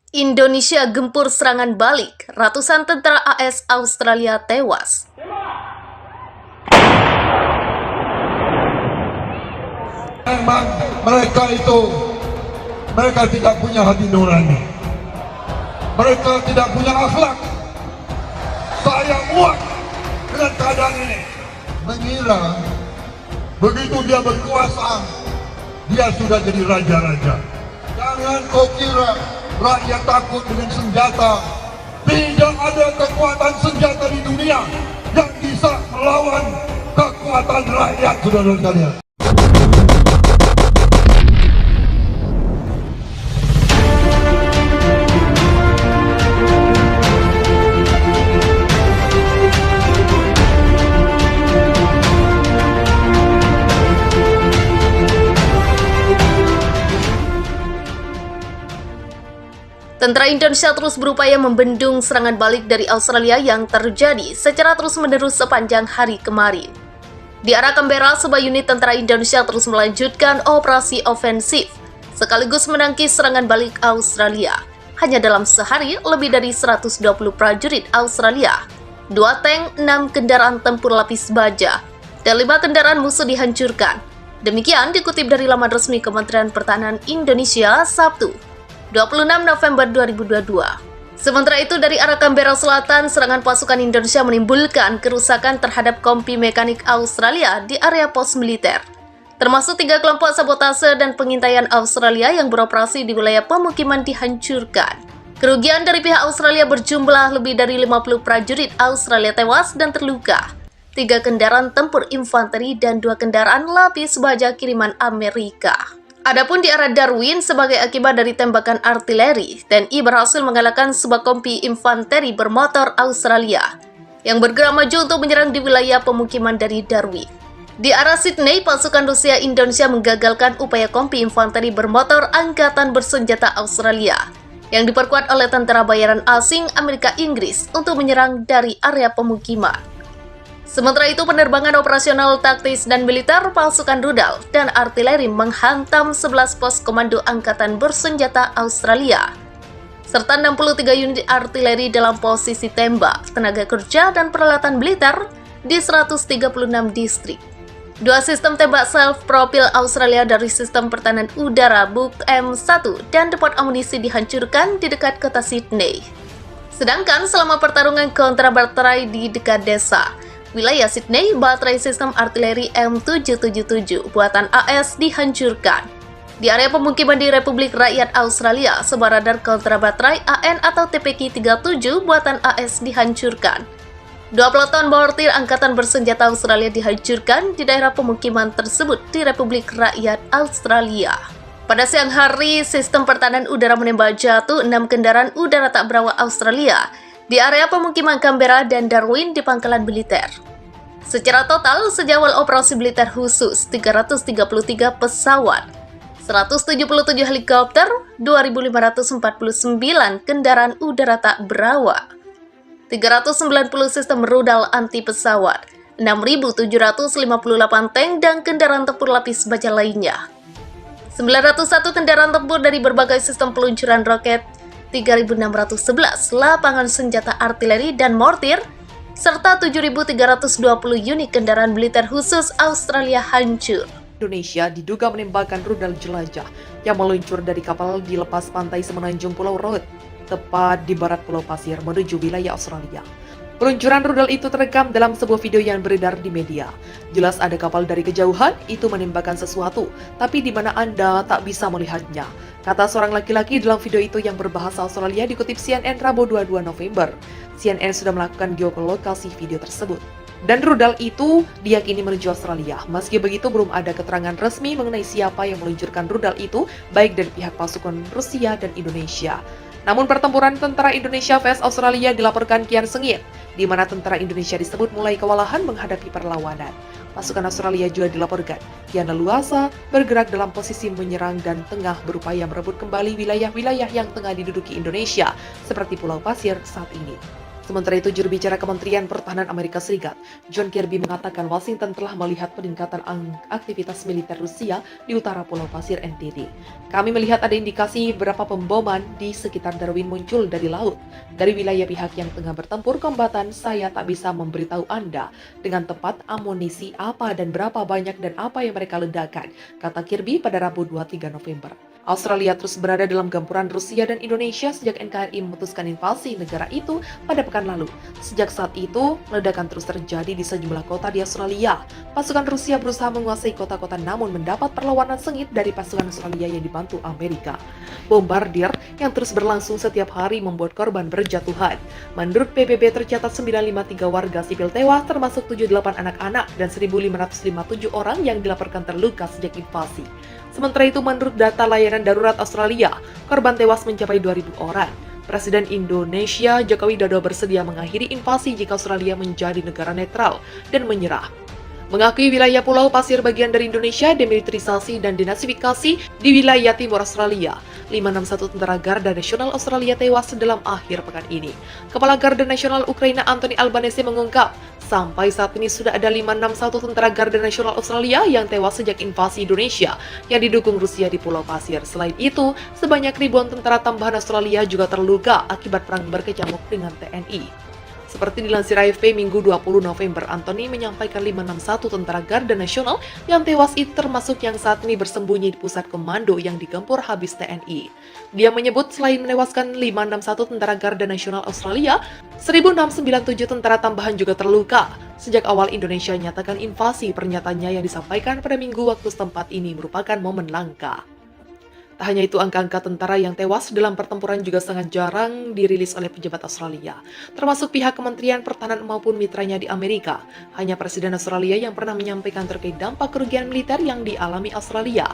Indonesia gempur serangan balik, ratusan tentara AS Australia tewas. Memang mereka tidak punya hati nurani. Mereka tidak punya akhlak. Saya muak dengan keadaan ini. Mengira begitu dia berkuasa, dia sudah jadi raja-raja. Jangan kau kira rakyat takut dengan senjata. Tidak ada kekuatan senjata di dunia yang bisa melawan kekuatan rakyat, saudara sekalian. Tentara Indonesia terus berupaya membendung serangan balik dari Australia yang terjadi secara terus-menerus sepanjang hari kemarin. Di arah Canberra, sebuah unit tentara Indonesia terus melanjutkan operasi ofensif, sekaligus menangkis serangan balik Australia. Hanya dalam sehari, lebih dari 120 prajurit Australia, 2 tank, 6 kendaraan tempur lapis baja, dan 5 kendaraan musuh dihancurkan. Demikian dikutip dari laman resmi Kementerian Pertahanan Indonesia, Sabtu, 26 November 2022. Sementara itu, dari arah Canberra Selatan, serangan pasukan Indonesia menimbulkan kerusakan terhadap kompi mekanik Australia di area pos militer, termasuk 3 kelompok sabotase dan pengintaian Australia yang beroperasi di wilayah pemukiman dihancurkan. Kerugian dari pihak Australia berjumlah lebih dari 50 prajurit Australia tewas dan terluka, 3 kendaraan tempur infanteri dan 2 kendaraan lapis baja kiriman Amerika. Adapun di arah Darwin, sebagai akibat dari tembakan artileri, TNI berhasil mengalahkan sebuah kompi infanteri bermotor Australia yang bergerak maju untuk menyerang di wilayah pemukiman dari Darwin. Di arah Sydney, pasukan Rusia Indonesia menggagalkan upaya kompi infanteri bermotor Angkatan Bersenjata Australia yang diperkuat oleh tentara bayaran asing Amerika Inggris untuk menyerang dari area pemukiman. Sementara itu, penerbangan operasional taktis dan militer pasukan rudal dan artileri menghantam 11 pos komando Angkatan Bersenjata Australia, serta 63 unit artileri dalam posisi tembak, tenaga kerja, dan peralatan militer di 136 distrik. 2 sistem tembak self-propel Australia dari sistem pertahanan udara Buk M1 dan depot amunisi dihancurkan di dekat kota Sydney. Sedangkan selama pertarungan kontra baterai di dekat desa wilayah Sydney, baterai sistem artileri M777 buatan AS dihancurkan. Di area pemukiman di Republik Rakyat Australia, sebuah radar kontra baterai AN atau TPK-37 buatan AS dihancurkan. 2 peloton mortir Angkatan Bersenjata Australia dihancurkan di daerah pemukiman tersebut di Republik Rakyat Australia. Pada siang hari, sistem pertahanan udara menembak jatuh 6 kendaraan udara tak berawak Australia di area pemukiman Canberra dan Darwin di pangkalan militer. Secara total, sejak awal operasi militer khusus, 333 pesawat, 177 helikopter, 2.549 kendaraan udara tak berawak, 390 sistem rudal anti pesawat, 6.758 tank dan kendaraan tempur lapis baja lainnya, 901 kendaraan tempur dari berbagai sistem peluncuran roket, 3.611 lapangan senjata artileri dan mortir, serta 7.320 unit kendaraan militer khusus Australia hancur. Indonesia diduga menembakkan rudal jelajah yang meluncur dari kapal di lepas pantai semenanjung Pulau Rote, tepat di barat Pulau Pasir menuju wilayah Australia. Peluncuran rudal itu terekam dalam sebuah video yang beredar di media. Jelas ada kapal dari kejauhan itu menembakkan sesuatu, tapi di mana Anda tak bisa melihatnya, kata seorang laki-laki dalam video itu yang berbahasa Australia dikutip CNN Rabu 22 November. CNN sudah melakukan geolokasi video tersebut. Dan rudal itu diyakini menuju Australia. Meski begitu, belum ada keterangan resmi mengenai siapa yang meluncurkan rudal itu, baik dari pihak pasukan Rusia dan Indonesia. Namun pertempuran tentara Indonesia vs Australia dilaporkan kian sengit, di mana tentara Indonesia disebut mulai kewalahan menghadapi perlawanan. Pasukan Australia juga dilaporkan kian leluasa bergerak dalam posisi menyerang dan tengah berupaya merebut kembali wilayah-wilayah yang tengah diduduki Indonesia, seperti Pulau Pasir saat ini. Sementara itu, juru bicara Kementerian Pertahanan Amerika Serikat, John Kirby mengatakan Washington telah melihat peningkatan aktivitas militer Rusia di utara Pulau Pasir NTD. Kami melihat ada indikasi beberapa pemboman di sekitar Darwin muncul dari laut. Dari wilayah pihak yang tengah bertempur kombatan, saya tak bisa memberitahu Anda dengan tepat amunisi apa dan berapa banyak dan apa yang mereka ledakan, kata Kirby pada Rabu 23 November. Australia terus berada dalam gempuran Rusia dan Indonesia sejak NKRI memutuskan invasi negara itu pada pekan lalu. Sejak saat itu, ledakan terus terjadi di sejumlah kota di Australia. Pasukan Rusia berusaha menguasai kota-kota namun mendapat perlawanan sengit dari pasukan Australia yang dibantu Amerika. Bombardir yang terus berlangsung setiap hari membuat korban berjatuhan. Menurut PBB tercatat 953 warga sipil tewas termasuk 78 anak-anak dan 1.557 orang yang dilaporkan terluka sejak invasi. Sementara itu, menurut data layanan darurat Australia, korban tewas mencapai 2.000 orang. Presiden Indonesia Joko Widodo bersedia mengakhiri invasi jika Australia menjadi negara netral dan menyerah. Mengakui wilayah Pulau Pasir bagian dari Indonesia demilitarisasi dan dinasifikasi di wilayah timur Australia. 561 tentara Garda Nasional Australia tewas dalam akhir pekan ini. Kepala Garda Nasional Ukraina Anthony Albanese mengungkap, sampai saat ini sudah ada 561 tentara Garda Nasional Australia yang tewas sejak invasi Indonesia yang didukung Rusia di Pulau Pasir. Selain itu, sebanyak ribuan tentara tambahan Australia juga terluka akibat perang berkecamuk dengan TNI. Seperti dilansir AFP Minggu 20 November, Anthony menyampaikan 561 tentara Garda Nasional yang tewas itu termasuk yang saat ini bersembunyi di pusat komando yang digempur habis TNI. Dia menyebut selain menewaskan 561 tentara Garda Nasional Australia, 1.697 tentara tambahan juga terluka. Sejak awal Indonesia nyatakan invasi, pernyataannya yang disampaikan pada Minggu waktu setempat ini merupakan momen langka. Tak hanya itu, angka-angka tentara yang tewas dalam pertempuran juga sangat jarang dirilis oleh pejabat Australia, termasuk pihak Kementerian Pertahanan maupun mitranya di Amerika. Hanya Presiden Australia yang pernah menyampaikan terkait dampak kerugian militer yang dialami Australia.